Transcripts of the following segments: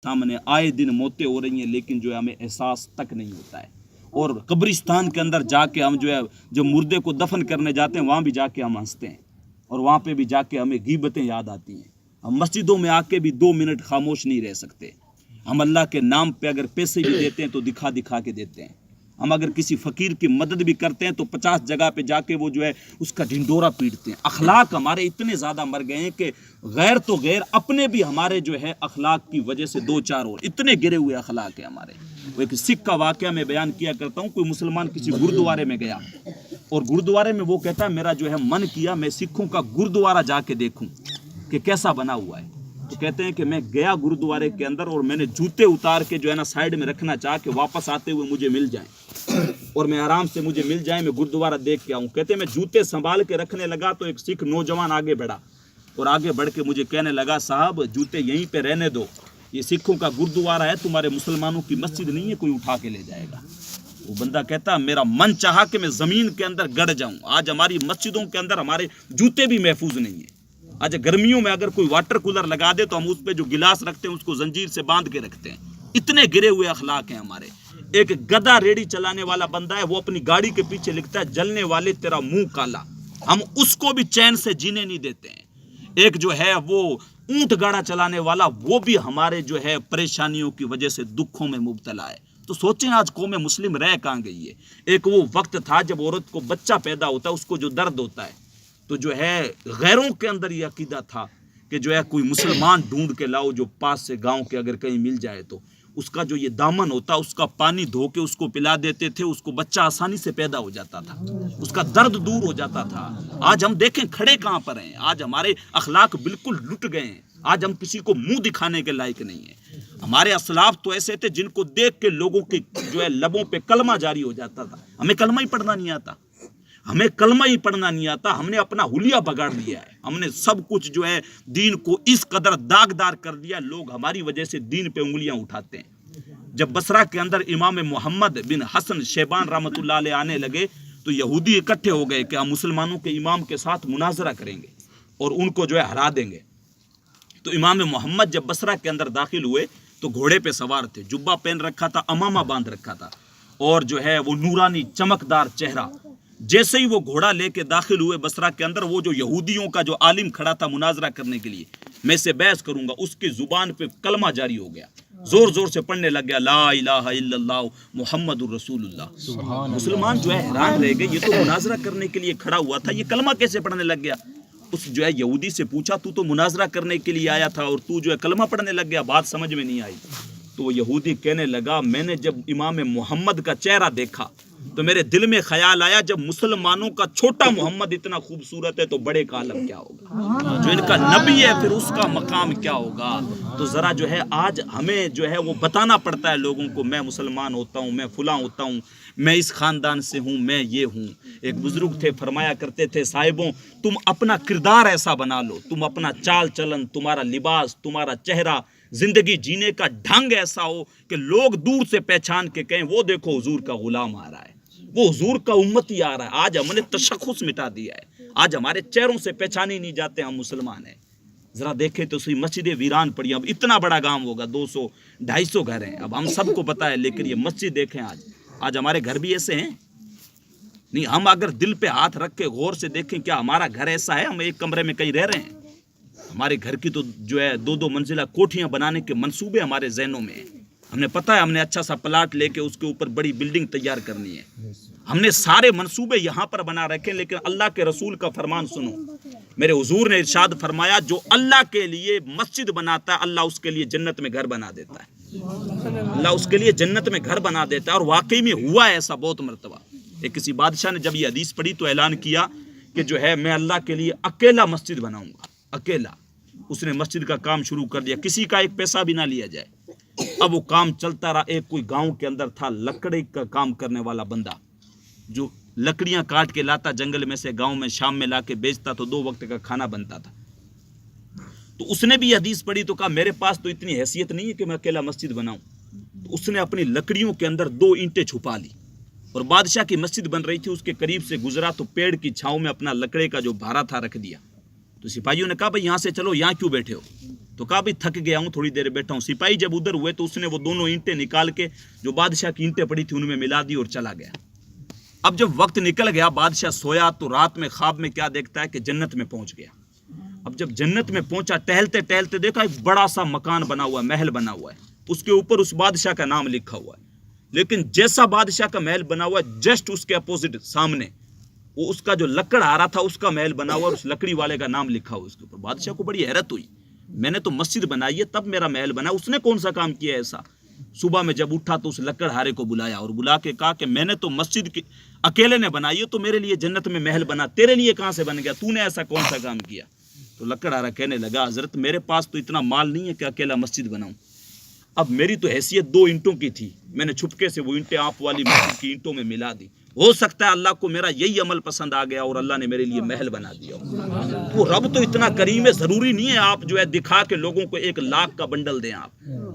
सामने आए दिन मौतें हो रही हैं, लेकिन जो है हमें एहसास तक नहीं होता है। और कब्रिस्तान के अंदर जाके हम जो है जब मुर्दे को दफन करने जाते हैं वहाँ भी जाके हम हंसते हैं, और वहाँ पे भी जाके हमें गीबतें याद आती हैं। हम मस्जिदों में आके भी 2 मिनट खामोश नहीं रह सकते। हम अल्लाह के नाम पे अगर पैसे भी देते हैं तो दिखा दिखा के देते हैं। हम अगर किसी फ़कीर की मदद भी करते हैं तो 50 जगह पे जाके वो जो है उसका ढिंडोरा पीटते हैं। अखलाक हमारे इतने ज़्यादा मर गए हैं कि गैर तो गैर अपने भी हमारे जो है अखलाक की वजह से 2-4 और इतने गिरे हुए अखलाक है हमारे। वो एक सिख का वाक़या मैं बयान किया करता हूँ। कोई मुसलमान किसी गुरुद्वारे में गया और गुरुद्वारे में वो कहता है मेरा जो है मन किया मैं सिखों का गुरुद्वारा जाके देखूँ कि कैसा बना हुआ है। तो कहते हैं कि मैं गया गुरुद्वारे के अंदर और मैंने जूते उतार के जो है ना साइड में रखना चाह के वापस आते हुए मुझे मिल जाएं और मैं आराम से मुझे मिल जाए, मैं गुरुद्वारा देख के आऊँ। कहते हैं मैं जूते संभाल के रखने लगा तो एक सिख नौजवान आगे बढ़ा और आगे बढ़ के मुझे कहने लगा साहब जूते यहीं पे रहने दो, ये सिखों का गुरुद्वारा है, तुम्हारे मुसलमानों की मस्जिद नहीं है, कोई उठा के ले जाएगा। वो बंदा कहता मेरा मन चाहा कि मैं ज़मीन के अंदर गड़ जाऊँ। आज हमारी मस्जिदों के अंदर हमारे जूते भी महफूज नहीं है। आज गर्मियों में अगर कोई वाटर कूलर लगा दे तो हम उस पर जो गिलास रखते हैं उसको जंजीर से बांध के रखते हैं। इतने गिरे हुए अखलाक हैं हमारे। एक गधा रेडी चलाने वाला बंदा है, वो अपनी गाड़ी के पीछे लिखता है जलने वाले तेरा मुंह काला। हम उसको भी चैन से जीने नहीं देते हैं। एक जो है वो ऊंट गाड़ा चलाने वाला, वो भी हमारे जो है परेशानियों की वजह से दुखों में मुब्तला है। तो सोचें आज कौम मुस्लिम रह कहाँ गई है। एक वो वक्त था जब औरत को बच्चा पैदा होता है उसको जो दर्द होता है, तो जो है गैरों के अंदर ये अकीदा था कि जो है कोई मुसलमान ढूंढ के लाओ जो पास से गांव के अगर कहीं मिल जाए तो उसका जो ये दामन होता उसका पानी धो के उसको पिला देते थे, उसको बच्चा आसानी से पैदा हो जाता था, उसका दर्द दूर हो जाता था। आज हम देखें खड़े कहाँ पर हैं। आज हमारे अखलाक बिल्कुल लुट गए हैं। आज हम किसी को मुंह दिखाने के लायक नहीं है। हमारे असलाफ तो ऐसे थे जिनको देख के लोगों के जो है लबों पे कलमा जारी हो जाता था। हमें कलमा ही पढ़ना नहीं आता, हमें कलमा ही पढ़ना नहीं आता। हमने अपना हुलिया बगाड़ दिया है। हमने सब कुछ जो है दीन को इस कदर दागदार कर दिया, लोग हमारी वजह से दीन पे उंगलियां उठाते हैं। जब बसरा के अंदर इमाम मोहम्मद बिन हसन शैबान रहमतुल्लाह अलैह आने लगे तो यहूदी इकट्ठे हो गए कि हम मुसलमानों के इमाम के साथ मुनाजरा करेंगे और उनको जो है हरा देंगे। तो इमाम मोहम्मद जब बसरा के अंदर दाखिल हुए तो घोड़े पे सवार थे, जुब्बा पहन रखा था, अमामा बांध रखा था और जो है वो नूरानी चमकदार चेहरा। जैसे ही वो घोड़ा लेके दाखिल हुए बसरा के अंदर, वो जो यहूदियों का जो आलिम खड़ा था मुनाजरा करने के लिए, मैं से बहस करूंगा, उसकी जुबान पे कलमा जारी हो गया, जोर जोर से पढ़ने लग गया ला इलाहा इल्लल्लाह मुहम्मदुर रसूलुल्लाह। मुसलमान जो है हैरान रह गए, ये तो मुनाजरा करने के लिए खड़ा हुआ था, ये कलमा कैसे पढ़ने लग गया। उस जो है यहूदी से पूछा तू तो मुनाजरा करने के लिए आया था और तू जो है कलमा पढ़ने लग गया, बात समझ में नहीं आई। तो वो यहूदी कहने लगा मैंने जब इमाम मोहम्मद का चेहरा देखा तो मेरे दिल में ख्याल आया जब मुसलमानों का छोटा मोहम्मद इतना खूबसूरत है तो बड़े का आलम क्या होगा, जो इनका नबी है फिर उसका मकाम क्या होगा। तो ज़रा जो है आज हमें जो है वो बताना पड़ता है लोगों को, मैं मुसलमान होता हूँ, मैं फुला होता हूँ, मैं इस ख़ानदान से हूँ, मैं ये हूँ। एक बुजुर्ग थे फरमाया करते थे साहिबों तुम अपना किरदार ऐसा बना लो, तुम अपना चाल चलन, तुम्हारा लिबास, तुम्हारा चेहरा, जिंदगी जीने का ढंग ऐसा हो कि लोग दूर से पहचान के कहें वो देखो हुजूर का गुलाम आ रहा है, वो हुजूर का उम्मती आ रहा है। आज हमने तशख्खुस मिटा दिया है, आज हमारे चेहरों से पहचाने नहीं जाते हम मुसलमान हैं। जरा देखें तो सही मस्जिदें वीरान पड़ी। अब इतना बड़ा गांव होगा, 200-250 घर हैं, अब हम सबको पता है, लेकिन ये मस्जिद देखें आज हमारे घर भी ऐसे हैं नहीं। हम अगर दिल पे हाथ रख के गौर से देखें क्या हमारा घर ऐसा है, हम एक कमरे में कहीं रह रहे हैं। हमारे घर की तो जो है 2-2 मंजिला कोठियां बनाने के मंसूबे हमारे जहनों में हैं। हमने पता है हमने अच्छा सा प्लाट लेके उसके ऊपर बड़ी बिल्डिंग तैयार करनी है। हमने सारे मंसूबे यहाँ पर बना रखे, लेकिन अल्लाह के रसूल का फरमान सुनो। मेरे हुजूर ने इरशाद फरमाया जो अल्लाह के लिए मस्जिद बनाता है अल्लाह उसके लिए जन्नत में घर बना देता है। अल्लाह उसके लिए जन्नत में घर बना देता है। और वाकई में हुआ है ऐसा बहुत मरतबा। एक किसी बादशाह ने जब ये हदीस पढ़ी तो ऐलान किया कि जो है मैं अल्लाह के लिए अकेला मस्जिद बनाऊंगा, अकेला। उसने मस्जिद का काम शुरू कर दिया, किसी का एक पैसा भी ना लिया जाए। अब वो काम चलता रहा। एक कोई गांव के अंदर था लकड़ी का काम करने वाला बंदा, जो लकड़ियां काट के लाता जंगल में से, गांव में शाम में ला के बेचता, तो 2 वक्त का खाना बनता था। तो उसने भी हदीस पढ़ी तो कहा मेरे पास तो इतनी हैसियत नहीं है कि मैं अकेला मस्जिद बनाऊं। तो उसने अपनी लकड़ियों के अंदर 2 ईंटें छुपा ली और बादशाह की मस्जिद बन रही थी, उसके करीब से गुजरा तो पेड़ की छांव में अपना लकड़े का जो भारा था रख दिया। तो सिपाहियों ने कहा भाई यहाँ से चलो, यहाँ क्यों बैठे हो। तो कहा भाई थक गया हूँ, थोड़ी देर बैठा हूँ। सिपाही जब उधर हुए तो उसने वो दोनों ईंटें निकाल के जो बादशाह की ईंटें पड़ी थी उनमें मिला दी और चला गया। अब जब वक्त निकल गया, बादशाह सोया तो रात में ख्वाब में क्या देखता है कि जन्नत में पहुंच गया। अब जब जन्नत में पहुंचा, टहलते टहलते देखा एक बड़ा सा मकान बना हुआ है, महल बना हुआ है, उसके ऊपर उस बादशाह का नाम लिखा हुआ है। लेकिन जैसा बादशाह का महल बना हुआ है, जस्ट उसके अपोजिट सामने वो उसका जो लकड़ आ रहा था उसका महल बना हुआ, और उस लकड़ी वाले का नाम लिखा हुआ उसके ऊपर। बादशाह को बड़ी हैरत हुई, मैंने तो मस्जिद बनाई है तब मेरा महल बना, उसने कौन सा काम किया ऐसा। सुबह में जब उठा तो उस लकड़हारे को बुलाया और बुला के कहा कि मैंने तो मस्जिद की अकेले ने बनाई है, तो मेरे लिए जन्नत में महल बना, तेरे लिए कहाँ से बन गया, तूने ऐसा कौन सा काम किया। तो लकड़हारा कहने लगा, हजरत मेरे पास तो इतना माल नहीं है कि अकेला मस्जिद बनाऊं। अब मेरी तो हैसियत 2 ईंटों की थी, मैंने छुपके से वो ईंटें आप वाली मस्जिद की ईंटों में मिला दी। हो सकता है अल्लाह को मेरा यही अमल पसंद आ गया और अल्लाह ने मेरे लिए महल बना दिया। वो रब तो इतना करीम है, जरूरी नहीं है आप जो है दिखा के लोगों को 1 लाख का बंडल दें। आप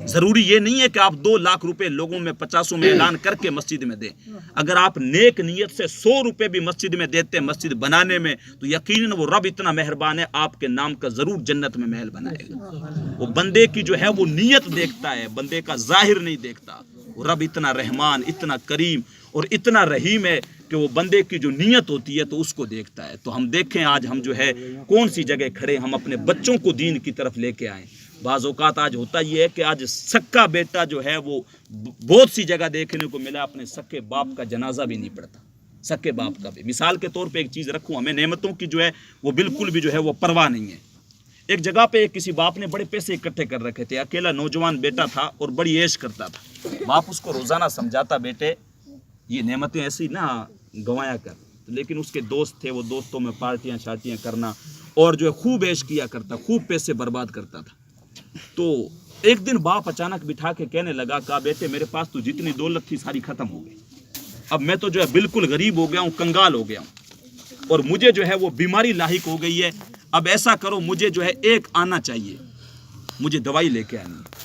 जरूरी ये नहीं है कि आप 2 लाख रुपए लोगों में 50 में ऐलान करके मस्जिद में दें। अगर आप नेक नीयत से 100 रुपए भी मस्जिद में देते हैं मस्जिद बनाने में, तो यकीनन वो रब इतना मेहरबान है, आपके नाम का जरूर जन्नत में महल बनाएगा। वो बंदे की जो है वो नीयत देखता है, बंदे का जाहिर नहीं देखता। वो रब इतना रहमान, इतना करीम और इतना रहीम है कि वो बंदे की जो नीयत होती है तो उसको देखता है। तो हम देखें आज हम जो है कौन सी जगह खड़े, हम अपने बच्चों को दीन की तरफ लेके आए। बाज़ औक़ात आज होता ये है कि आज सक्का बेटा जो है वो बहुत सी जगह देखने को मिला, अपने सक्के बाप का जनाजा भी नहीं पड़ता, सक्के बाप का भी। मिसाल के तौर पे एक चीज़ रखूँ, हमें नेमतों की जो है वो बिल्कुल भी जो है वो परवाह नहीं है। एक जगह पे किसी बाप ने बड़े पैसे इकट्ठे कर रखे थे, अकेला नौजवान बेटा था और बड़ी ऐश करता था। बाप उसको रोज़ाना समझाता, बेटे ये नेमतें ऐसी ना गंवाया कर। लेकिन उसके दोस्त थे, वो दोस्तों में पार्टियां शार्टियां करना और जो है खूब ऐश किया करता, खूब पैसे बर्बाद करता था। तो एक दिन बाप अचानक बिठा के कहने लगा, कहा बेटे मेरे पास तो जितनी दौलत थी सारी खत्म हो गई, अब मैं तो जो है बिल्कुल गरीब हो गया हूँ, कंगाल हो गया हूँ और मुझे जो है वो बीमारी लाहिक हो गई है। अब ऐसा करो, मुझे जो है 1 आना चाहिए, मुझे दवाई लेके आनी है।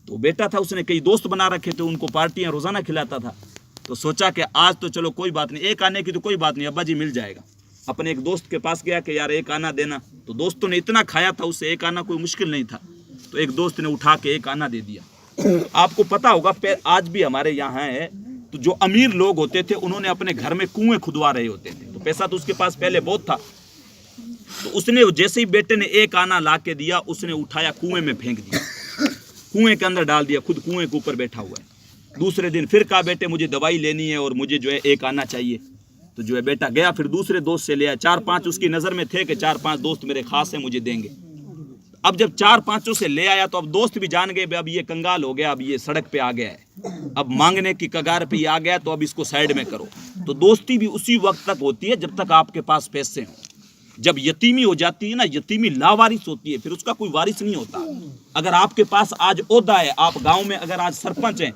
तो बेटा था, उसने कई दोस्त बना रखे थे, उनको पार्टियां रोजाना खिलाता था। तो सोचा कि आज तो चलो कोई बात नहीं, 1 आने की तो कोई बात नहीं, अब्बा जी मिल जाएगा। अपने एक दोस्त के पास गया कि यार 1 आना देना। तो दोस्तों ने इतना खाया था उससे, 1 आना कोई मुश्किल नहीं था। तो एक दोस्त ने उठा के 1 आना दे दिया। तो आपको पता होगा आज भी हमारे यहाँ है, तो जो अमीर लोग होते थे उन्होंने अपने घर में कुएं खुदवा रहे होते थे, तो पैसा तो उसके पास पहले बहुत था। तो उसने जैसे ही बेटे ने 1 आना ला के दिया, उसने उठाया कुएं में फेंक दिया, कुएं के अंदर डाल दिया, खुद कुएं के ऊपर बैठा हुआ है। दूसरे दिन फिर कहा बेटे मुझे दवाई लेनी है और मुझे जो है 1 आना चाहिए। तो जो है बेटा गया, फिर दूसरे दोस्त से ले आया। 4-5 उसकी नज़र में थे कि 4-5 दोस्त मेरे खास हैं, मुझे देंगे। अब जब 4-5 से ले आया तो अब दोस्त भी जान गए अब ये कंगाल हो गया, अब ये सड़क पे आ गया है, अब मांगने की कगार पे आ गया, तो अब इसको साइड में करो। तो दोस्ती भी उसी वक्त तक होती है जब तक आपके पास पैसे हों। जब यतीमी हो जाती है ना, यतीमी लावारिस होती है, फिर उसका कोई वारिस नहीं होता। अगर आपके पास आज ओहदा है, आप गांव में अगर आज सरपंच हैं,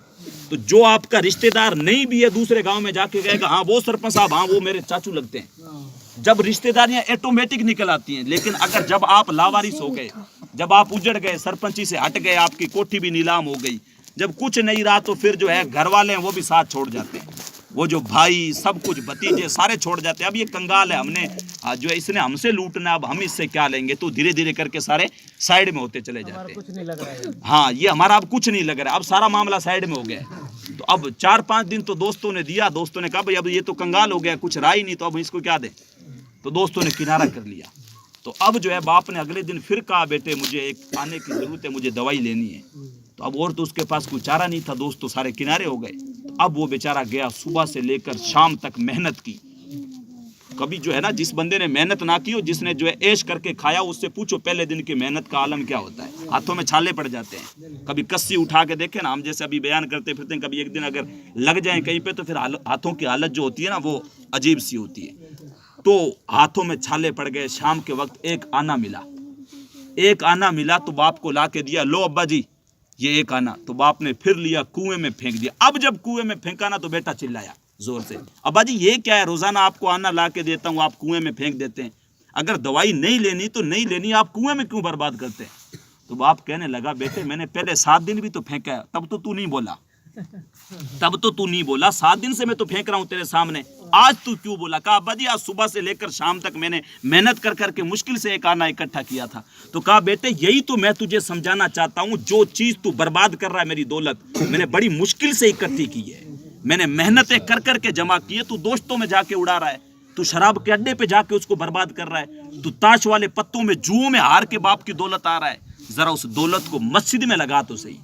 तो जो आपका रिश्तेदार नहीं भी है दूसरे गांव में जाके कहेगा हाँ वो सरपंच साहब, हाँ वो मेरे चाचू लगते हैं। जब रिश्तेदारियां ऑटोमेटिक निकल आती हैं। लेकिन अगर जब आप लावारिस हो गए, जब आप उजड़ गए, सरपंची से हट गए, आपकी कोठी भी नीलाम हो गई, जब कुछ नहीं रहा, तो फिर जो है घर वाले हैं वो भी साथ छोड़ जाते हैं, वो जो भाई सब कुछ भतीजे सारे छोड़ जाते हैं। अब ये कंगाल है, हमने जो है इसने हमसे लूटना, अब हम इससे क्या लेंगे, तो धीरे धीरे करके सारे साइड में होते चले जाते हैं। कुछ नहीं लग रहा है, हाँ ये हमारा अब कुछ नहीं लग रहा है, अब सारा मामला साइड में हो गया है। तो अब 4-5 दिन तो दोस्तों ने दिया, दोस्तों ने कहा भाई अब ये तो कंगाल हो गया, कुछ रहा ही नहीं, तो अब इसको क्या दें। तो दोस्तों ने किनारा कर लिया। तो अब जो है बाप ने अगले दिन फिर कहा बेटे मुझे 1 आने की जरूरत है, मुझे दवाई लेनी है। तो अब और तो उसके पास कोई चारा नहीं था, दोस्त तो सारे किनारे हो गए। तो अब वो बेचारा गया, सुबह से लेकर शाम तक मेहनत की। कभी जो है ना, जिस बंदे ने मेहनत ना की हो, जिसने जो है ऐश करके खाया, उससे पूछो पहले दिन की मेहनत का आलम क्या होता है। हाथों में छाले पड़ जाते हैं। कभी कस्सी उठा के देखे ना, हम जैसे अभी बयान करते फिरते हैं, कभी एक दिन अगर लग जाए कहीं पे, तो फिर हाथों की हालत जो होती है ना वो अजीब सी होती है। तो हाथों में छाले पड़ गए। शाम के वक्त 1 आना मिला, 1 आना मिला तो बाप को ला के दिया, लो अब्बा जी ये 1 आना। तो बाप ने फिर लिया, कुएं में फेंक दिया। अब जब कुएं में फेंका ना, तो बेटा चिल्लाया जोर से, अब्बा जी ये क्या है, रोजाना आपको आना ला के देता हूँ, आप कुएं में फेंक देते हैं। अगर दवाई नहीं लेनी तो नहीं लेनी, आप कुएं में क्यों बर्बाद करते हैं। तो बाप कहने लगा बेटे मैंने पहले 7 दिन भी तो फेंका, तब तो तू नहीं बोला, 7 दिन से मैं तो फेंक रहा हूँ तेरे सामने। آج تو کیوں بولا؟ کہا ابا جی آج صبح سے لے کر شام تک میں نے محنت کر کر کے مشکل سے ایک آنا اکٹھا کیا تھا. تو کہا بیٹے یہی تو میں تجھے سمجھانا چاہتا ہوں, جو چیز تو برباد کر رہا ہے میری دولت, میں نے بڑی مشکل سے اکٹھی کی ہے, میں نے محنتیں کر کر کے جمع کی ہے, تو دوستوں میں جا کے اڑا رہا ہے, تو شراب کے اڈے پہ جا کے اس کو برباد کر رہا ہے, تو تاش والے پتوں میں جوؤں میں ہار کے باپ کی دولت آ رہا ہے. ذرا اس دولت کو مسجد میں لگا تو صحیح,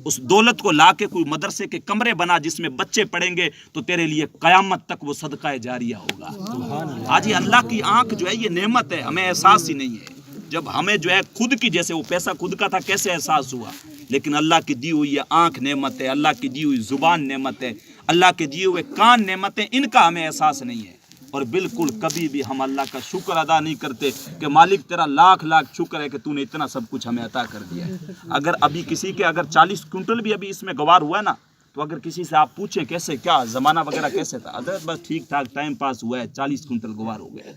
اس دولت کو لا کے کوئی مدرسے کے کمرے بنا جس میں بچے پڑھیں گے, تو تیرے لیے قیامت تک وہ صدقہ جاریہ ہوگا. آج یہ اللہ کی آنکھ جو ہے یہ نعمت ہے, ہمیں احساس ہی نہیں ہے. جب ہمیں جو ہے خود کی, جیسے وہ پیسہ خود کا تھا کیسے احساس ہوا, لیکن اللہ کی دی ہوئی یہ آنکھ نعمت ہے, اللہ کی دی ہوئی زبان نعمت ہے, اللہ کے دیے ہوئے کان نعمت ہیں, ان کا ہمیں احساس نہیں ہے. اور بالکل کبھی بھی ہم اللہ کا شکر ادا نہیں کرتے کہ مالک تیرا لاکھ لاکھ شکر ہے کہ تو نے اتنا سب کچھ ہمیں عطا کر دیا ہے. اگر ابھی کسی کے اگر 40 کنٹل بھی ابھی اس میں گوار ہوا ہے نا, تو اگر کسی سے آپ پوچھیں کیسے کیا زمانہ وغیرہ کیسے تھا, حضرت بس ٹھیک ٹھاک ٹائم پاس ہوا ہے, 40 کنٹل گوار ہو گیا.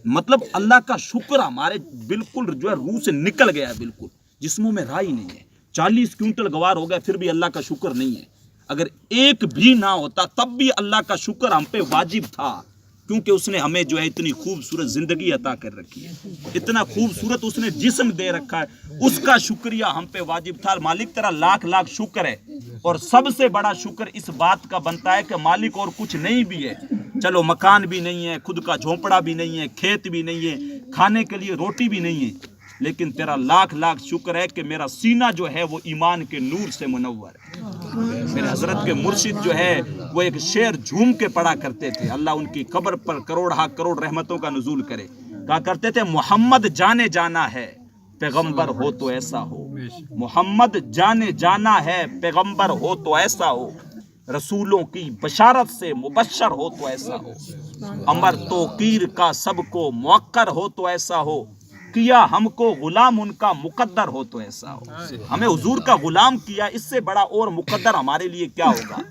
مطلب اللہ کا شکر ہمارے بالکل جو ہے روح سے نکل گیا ہے, بالکل جسموں میں رائی نہیں ہے. 40 کنٹل گوار ہو گیا پھر بھی اللہ کا شکر نہیں ہے. اگر ایک بھی نہ ہوتا تب بھی اللہ کا شکر ہم پہ واجب تھا, کیونکہ اس نے ہمیں جو ہے اتنی خوبصورت زندگی عطا کر رکھی ہے, اتنا خوبصورت اس نے جسم دے رکھا ہے, اس کا شکریہ ہم پہ واجب تھا. مالک تیرا لاکھ لاکھ شکر ہے, اور سب سے بڑا شکر اس بات کا بنتا ہے کہ مالک اور کچھ نہیں بھی ہے, چلو مکان بھی نہیں ہے, خود کا جھونپڑا بھی نہیں ہے, کھیت بھی نہیں ہے, کھانے کے لیے روٹی بھی نہیں ہے, لیکن تیرا لاکھ لاکھ شکر ہے کہ میرا سینہ جو ہے وہ ایمان کے نور سے منور ہے. میرے حضرت کے مرشد جو ہے وہ ایک شعر جھوم کے پڑھا کرتے تھے, اللہ ان کی قبر پر کروڑ ہا کروڑ رحمتوں کا نزول کرے. کہا کرتے تھے محمد جانے جانا ہے پیغمبر ہو تو ایسا ہو, محمد جانے جانا ہے پیغمبر ہو تو ایسا ہو, رسولوں کی بشارت سے مبشر ہو تو ایسا ہو, امر توقیر کا سب کو موقر ہو تو ایسا ہو, کیا ہم کو غلام ان کا مقدر ہو تو ایسا ہو. ہمیں حضور کا غلام کیا, اس سے بڑا اور مقدر ہمارے لیے کیا ہوگا.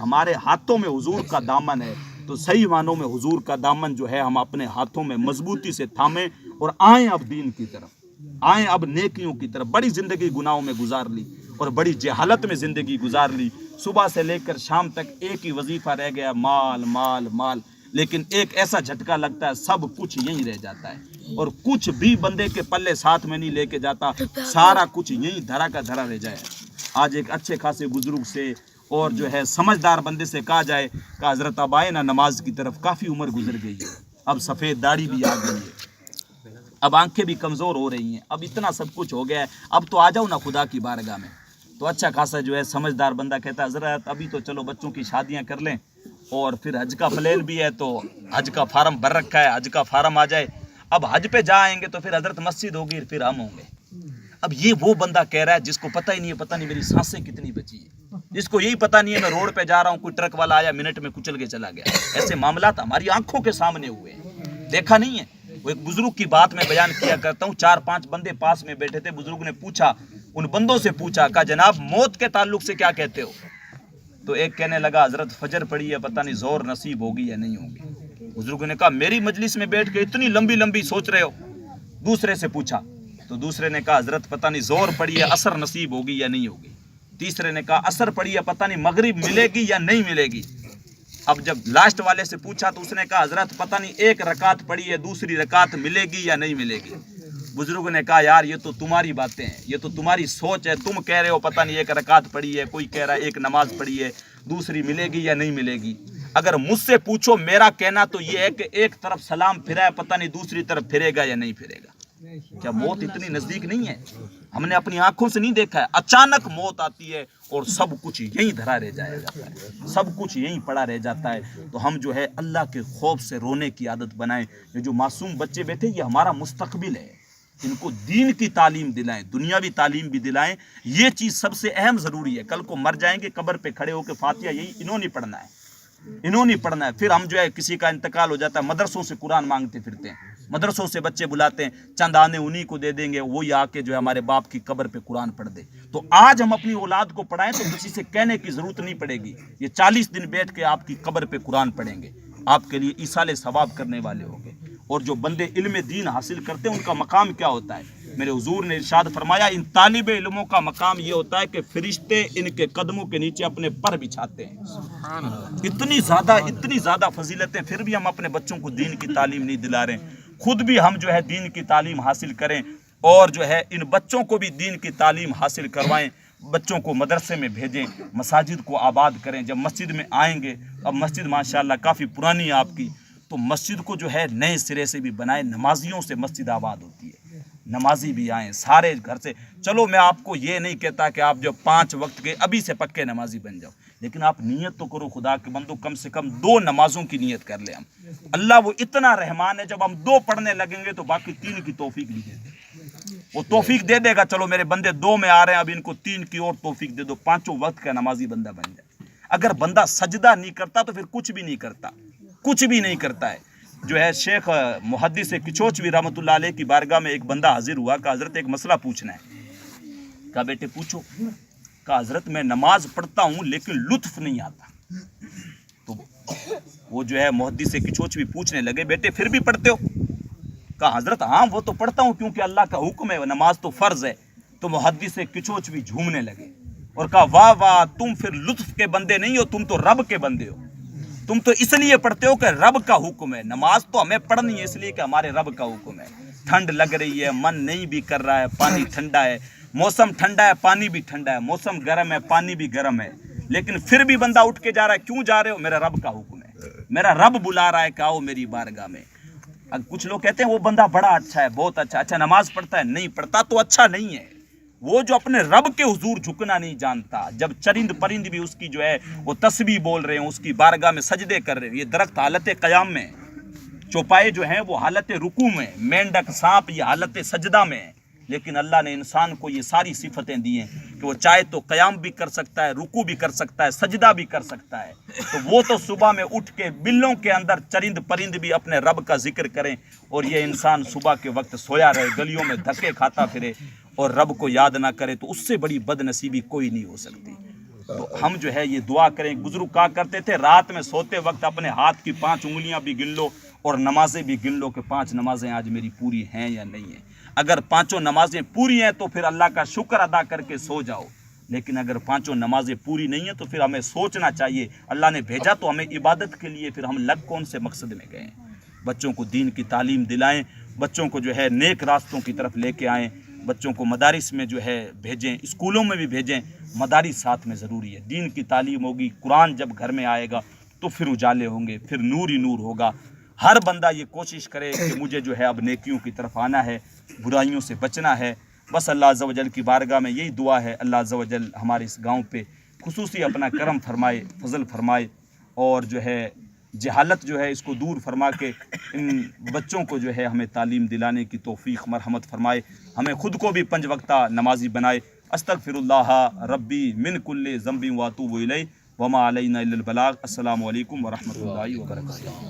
ہمارے ہاتھوں میں حضور کا دامن ہے, تو صحیح معنوں میں حضور کا دامن جو ہے ہم اپنے ہاتھوں میں مضبوطی سے تھامیں اور آئیں اب دین کی طرف, آئیں اب نیکیوں کی طرف. بڑی زندگی گناہوں میں گزار لی اور بڑی جہالت میں زندگی گزار لی, صبح سے لے کر شام تک ایک ہی وظیفہ رہ گیا, مال مال مال. لیکن ایک ایسا جھٹکا لگتا ہے سب کچھ یہیں رہ جاتا ہے, اور کچھ بھی بندے کے پلے ساتھ میں نہیں لے کے جاتا, سارا کچھ یہیں دھرا کا دھرا رہ جائے. آج ایک اچھے خاصے بزرگ سے اور جو ہے سمجھدار بندے سے کہا جائے کہ حضرت اب آئے نا نماز کی طرف, کافی عمر گزر گئی ہے, اب سفید داڑھی بھی آ گئی ہے, اب آنکھیں بھی کمزور ہو رہی ہیں, اب اتنا سب کچھ ہو گیا ہے, اب تو آ جاؤ نا خدا کی بارگاہ میں. تو اچھا خاصا جو ہے سمجھدار بندہ کہتا ہے حضرت ابھی تو چلو بچوں کی شادیاں کر لیں, اور پھر حج کا پلان بھی ہے, تو حج کا فارم بھر رکھا ہے, حج کا فارم آ جائے, اب حج پہ جا آئیں گے تو پھر حضرت مسجد ہوگی, پھر ہم ہوں گے. اب یہ وہ بندہ کہہ رہا ہے جس کو پتہ ہی نہیں ہے, پتہ نہیں میری سانسیں کتنی بچی ہیں, جس کو یہی پتہ نہیں ہے میں روڈ پہ جا رہا ہوں, کوئی ٹرک والا آیا منٹ میں کچل کے چلا گیا. ایسے معاملات ہماری آنکھوں کے سامنے ہوئے ہیں, دیکھا نہیں ہے. وہ ایک بزرگ کی بات میں بیان کیا کرتا ہوں, 4-5 بندے پاس میں بیٹھے تھے, بزرگ نے پوچھا, ان بندوں سے پوچھا, کہا جناب موت کے تعلق سے کیا کہتے ہو. تو ایک کہنے لگا حضرت فجر پڑی ہے, پتہ نہیں زور نصیب ہوگی یا نہیں ہوگی. بزرگ نے کہا میری مجلس میں بیٹھ کے اتنی لمبی لمبی سوچ رہے ہو. دوسرے سے پوچھا, تو دوسرے نے کہا حضرت پتہ نہیں زور پڑی ہے, عصر نصیب ہوگی یا نہیں ہوگی. تیسرے نے کہا عصر پڑی ہے, پتہ نہیں مغرب ملے گی یا نہیں ملے گی. اب جب لاسٹ والے سے پوچھا تو اس نے کہا حضرت پتہ نہیں ایک رکعت پڑی ہے, دوسری رکعت ملے گی یا نہیں ملے گی. بزرگ نے کہا یار یہ تو تمہاری باتیں ہیں, یہ تو تمہاری سوچ ہے, تم کہہ رہے ہو پتہ نہیں ایک رکعت پڑی ہے, کوئی کہہ رہا ہے ایک نماز پڑھی ہے, دوسری ملے گی یا نہیں ملے گی. اگر مجھ سے پوچھو میرا کہنا تو یہ ہے کہ ایک طرف سلام پھرا ہے, پتہ نہیں دوسری طرف پھرے گا یا نہیں پھرے گا. کیا موت اتنی نزدیک نہیں ہے؟ ہم نے اپنی آنکھوں سے نہیں دیکھا ہے, اچانک موت آتی ہے اور سب کچھ یہیں دھرا رہ جاتا ہے, سب کچھ یہیں پڑا رہ جاتا ہے. تو ہم جو ہے اللہ کے خوف سے رونے کی عادت بنائیں. یہ جو معصوم بچے بیٹھے یہ ہمارا مستقبل ہے, ان کو دین کی تعلیم دلائیں, دنیاوی تعلیم بھی دلائیں. یہ چیز سب سے اہم ضروری ہے. کل کو مر جائیں گے قبر پہ کھڑے ہو کے فاتحہ یہی انہوں نے پڑھنا ہے, انہوں نے پڑھنا ہے. پھر ہم جو ہے کسی کا انتقال ہو جاتا ہے, مدرسوں سے قرآن مانگتے پھرتے ہیں, مدرسوں سے بچے بلاتے ہیں, چند آنے انہی کو دے دیں گے, وہی آ کے جو ہے ہمارے باپ کی قبر پہ قرآن پڑھ دے. تو آج ہم اپنی اولاد کو پڑھائیں تو کسی سے کہنے کی ضرورت نہیں پڑے گی, یہ 40 دن بیٹھ کے آپ کی قبر پہ قرآن پڑھیں گے, آپ کے لیے ایصال ثواب کرنے والے ہوں گے. اور جو بندے علم دین حاصل کرتے ہیں ان کا مقام کیا ہوتا ہے, मेरे हुजूर ने इरशाद फरमाया, इन तालिब इल्मों का मकाम ये होता है कि फरिश्ते इनके कदमों के नीचे अपने पर बिछाते हैं। इतनी ज़्यादा फजीलतें, फिर भी हम अपने बच्चों को दीन की तालीम नहीं दिला रहे हैं। खुद भी हम जो है दीन की तालीम हासिल करें और जो है इन बच्चों को भी दीन की तालीम हासिल करवाएं। बच्चों को मदरसे में भेजें, मसाजिद को आबाद करें। जब मस्जिद में आएंगे, अब मस्जिद माशाल्लाह काफ़ी पुरानी है आपकी, तो मस्जिद को जो है नए सिरे से भी बनाए। नमाजियों से मस्जिद आबाद होती है, नमाजी भी आएँ सारे घर से। चलो मैं आपको ये नहीं कहता कि आप जो 5 वक्त के अभी से पक्के नमाजी बन जाओ, लेकिन आप नियत तो करो खुदा के बंदो, कम से कम 2 नमाजों की नियत कर ले हम। अल्लाह वो इतना रहमान है, जब हम 2 पढ़ने लगेंगे तो बाकी 3 की तौफीक भी दे दे, वो तौफीक दे देगा। चलो मेरे बंदे 2 में आ रहे हैं, अब इनको 3 की और तौफीक दे दो, 5 वक्त का नमाजी बंदा बन जाए। अगर बंदा सजदा नहीं करता तो फिर कुछ भी नहीं करता, कुछ भी नहीं करता है। जो है शेख मुहद्दिस किचोचवी रहमतुल्लाह अलैह की बारगाह में एक बंदा हाजिर हुआ, कहा हजरत एक मसला पूछना है। कहा बेटे पूछो। कहा हजरत मैं नमाज पढ़ता हूँ लेकिन लुत्फ नहीं आता। तो वो जो है मुहद्दिस किचोचवी पूछने लगे, बेटे फिर भी पढ़ते हो? कहा हजरत हाँ वो तो पढ़ता हूँ क्योंकि अल्लाह का हुक्म है, नमाज तो फर्ज है। तो मुहद्दिस किचोचवी झूमने लगे और कहा वाह वाह, तुम फिर लुत्फ के बंदे नहीं हो, तुम तो रब के बंदे हो। तुम तो इसलिए पढ़ते हो कि रब का हुक्म है। नमाज तो हमें पढ़नी है इसलिए कि हमारे रब का हुक्म है। ठंड लग रही है, मन नहीं भी कर रहा है, पानी ठंडा है, मौसम ठंडा है, पानी भी ठंडा है, मौसम गर्म है, पानी भी गर्म है, लेकिन फिर भी बंदा उठ के जा रहा है। क्यों जा रहे हो? मेरा रब का हुक्म है, मेरा रब बुला रहा है कि आओ मेरी बारगाह में। अब कुछ लोग कहते हैं वो बंदा बड़ा अच्छा है, बहुत अच्छा, अच्छा नमाज पढ़ता है। नहीं पढ़ता तो अच्छा नहीं है, वो जो अपने रब के हुजूर झुकना नहीं जानता। जब चरिंद परिंद भी उसकी जो है वो तस्बीह बोल रहे हैं, उसकी बारगाह में सजदे कर रहे हैं। ये दरख्त हालत क़याम में, चौपाए जो हैं वो हालत रुकू में, मेंढक सांप ये हालत सजदा में है। लेकिन अल्लाह ने इंसान को ये सारी सिफतें दी हैं कि वो चाहे तो क़याम भी कर सकता है, रुकू भी कर सकता है, सजदा भी कर सकता है। तो वो तो सुबह में उठ के बिल्लों के अंदर चरिंद परिंद भी अपने रब का जिक्र करें, और ये इंसान सुबह के वक्त सोया रहे, गलियों में धक्के खाता फिरे और रब को याद ना करे, तो उससे बड़ी बदनसीबी कोई नहीं हो सकती। तो हम जो है ये दुआ करें। बुजुर्ग कहा करते थे रात में सोते वक्त अपने हाथ की 5 उंगलियां भी गिन लो और नमाजें भी गिन लो कि 5 नमाजें आज मेरी पूरी हैं या नहीं है। अगर 5 नमाजें पूरी हैं तो फिर अल्लाह का शुक्र अदा करके सो जाओ, लेकिन अगर 5 नमाजें पूरी नहीं हैं तो फिर हमें सोचना चाहिए अल्लाह ने भेजा तो हमें इबादत के लिए, फिर हम लग कौन से मकसद में गए। बच्चों को दीन की तालीम दिलाएं, बच्चों को जो है नेक रास्तों की तरफ लेके आएँ, बच्चों को मदारिस में जो है भेजें, स्कूलों में भी भेजें। मदारिस साथ में ज़रूरी है, दीन की तालीम होगी, कुरान जब घर में आएगा तो फिर उजाले होंगे, फिर नूर ही नूर होगा। हर बंदा ये कोशिश करे कि मुझे जो है अब नेकियों की तरफ आना है, बुराइयों से बचना है। बस अल्लाह अज़्ज़ व जल की बारगाह में यही दुआ है, अल्लाह अज़्ज़ व जल हमारे इस गाँव पे खुसूसी अपना करम फरमाए, फजल फरमाए, और जो है जहालत जो है इसको दूर फरमा के इन बच्चों को जो है हमें तालीम दिलाने की तौफीक मरहमत फरमाए। हमें ख़ुद को भी 5 वक्ता नमाजी बनाए। अस्तगफिरुल्लाह रब्बी मिन कुल्ली ज़ंबि व अतूबु इलैहि व मा अलैना इल्लल बलाग। अस्सलामु अलैकुम व रहमतुल्लाहि व बरकातुहू।